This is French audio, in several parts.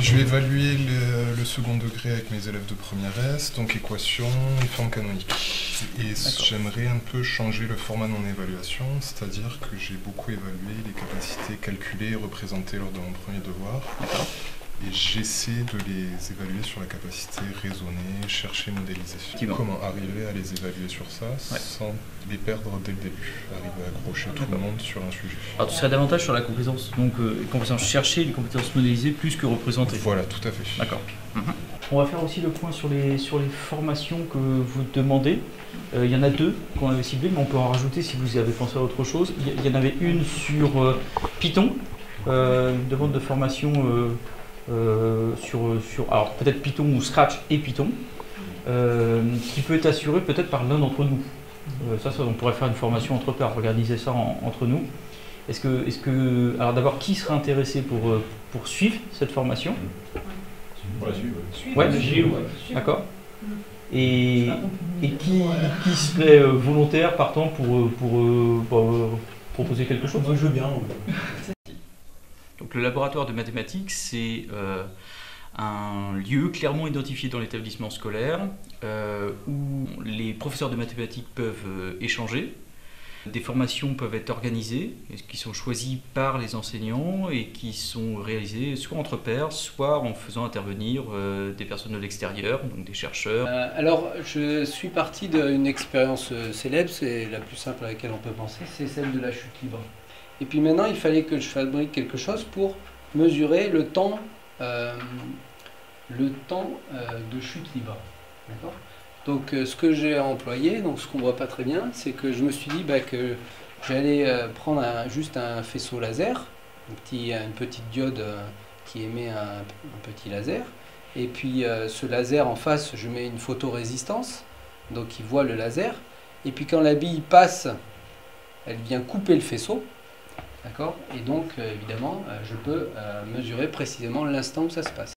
Je vais évaluer le second degré avec mes élèves de première S, donc équation et forme canonique. Et j'aimerais un peu changer le format de mon évaluation, c'est-à-dire que j'ai beaucoup évalué les capacités calculées et représentées lors de mon premier devoir. Et j'essaie de les évaluer sur la capacité raisonnée, chercher, modéliser. Comment arriver à les évaluer sur ça sans les perdre dès le début, arriver à accrocher tout le monde sur un sujet. Alors tu serais davantage sur la compétence, donc les compétences cherchées, les compétences modélisées plus que représentées. Voilà, tout à fait. D'accord. On va faire aussi le point sur les formations que vous demandez. Il y en a deux qu'on avait ciblées, mais on peut en rajouter si vous avez pensé à autre chose. Il y en avait une sur Python, une demande de formation alors peut-être Python ou Scratch et Python, qui peut être assurée peut-être par l'un d'entre nous. Ça, on pourrait faire une formation entre pairs, organiser ça entre nous. Alors d'abord, qui serait intéressé pour suivre cette formation? Pour la suivre. Ouais, d'accord. Et qui serait volontaire, partant pour proposer quelque chose? Moi, je veux bien. Donc le laboratoire de mathématiques, c'est un lieu clairement identifié dans l'établissement scolaire où les professeurs de mathématiques peuvent échanger. Des formations peuvent être organisées, qui sont choisies par les enseignants et qui sont réalisées soit entre pairs, soit en faisant intervenir des personnes de l'extérieur, donc des chercheurs. Alors, je suis parti d'une expérience célèbre, c'est la plus simple à laquelle on peut penser, c'est celle de la chute libre. Et puis maintenant, il fallait que je fabrique quelque chose pour mesurer le temps de chute libre. D'accord ? Donc ce que j'ai employé, donc ce qu'on ne voit pas très bien, c'est que je me suis dit que j'allais prendre juste un faisceau laser, une petite diode qui émet un petit laser, et puis ce laser en face, je mets une photorésistance, donc il voit le laser, et puis quand la bille passe, elle vient couper le faisceau. D'accord ? Et donc, évidemment, je peux mesurer précisément l'instant où ça se passe.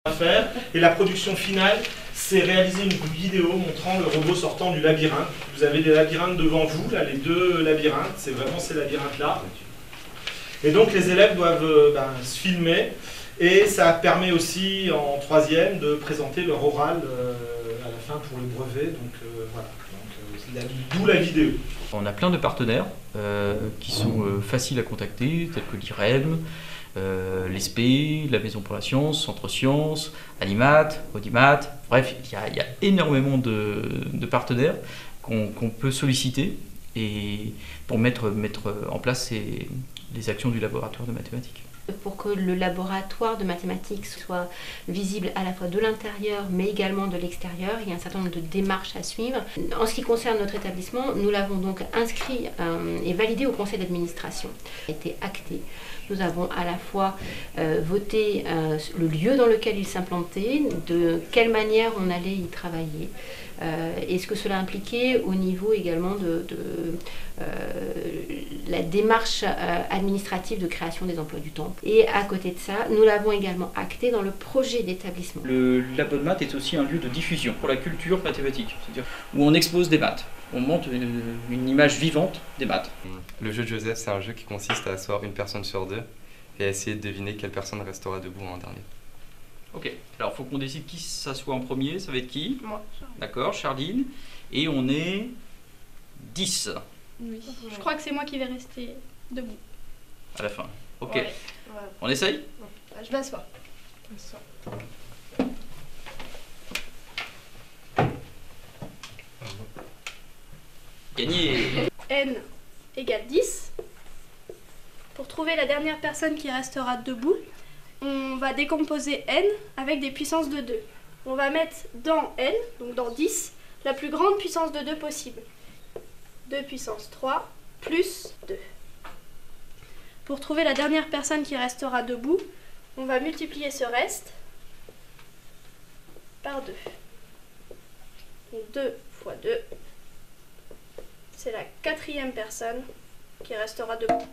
Et la production finale, c'est réaliser une vidéo montrant le robot sortant du labyrinthe. Vous avez des labyrinthes devant vous, là, les deux labyrinthes, c'est vraiment ces labyrinthes-là. Et donc, les élèves doivent se filmer. Et ça permet aussi, en troisième, de présenter leur oral à la fin pour le brevet. Donc, voilà. D'où la vidéo. On a plein de partenaires qui sont faciles à contacter, tels que l'IREM, l'ESP, la Maison pour la Science, Centre Sciences, Animat, Audimat. Bref, il y a énormément de partenaires qu'on peut solliciter et pour mettre en place les actions du laboratoire de mathématiques. Pour que le laboratoire de mathématiques soit visible à la fois de l'intérieur mais également de l'extérieur, il y a un certain nombre de démarches à suivre. En ce qui concerne notre établissement, nous l'avons donc inscrit et validé au conseil d'administration. Il a été acté. Nous avons à la fois voté le lieu dans lequel il s'implantait, de quelle manière on allait y travailler, et ce que cela impliquait au niveau également de la démarche administrative de création des emplois du temps. Et à côté de ça, nous l'avons également acté dans le projet d'établissement. Le labo de maths est aussi un lieu de diffusion pour la culture mathématique, c'est-à-dire où on expose des maths. On montre une image vivante des maths. Le jeu de Joseph, c'est un jeu qui consiste à asseoir une personne sur deux et à essayer de deviner quelle personne restera debout en dernier. Ok, alors il faut qu'on décide qui s'assoit en premier, ça va être qui? Moi. D'accord, Charline. Et on est 10. Oui. Je crois que c'est moi qui vais rester debout. À la fin. Ok. Ouais. On essaye? Je m'assois. Gagné. N égale 10. Pour trouver la dernière personne qui restera debout, on va décomposer N avec des puissances de 2. On va mettre dans N, donc dans 10, la plus grande puissance de 2 possible. 2 puissance 3 plus 2. Pour trouver la dernière personne qui restera debout, on va multiplier ce reste par 2. Donc 2 fois 2, c'est la quatrième personne qui restera debout.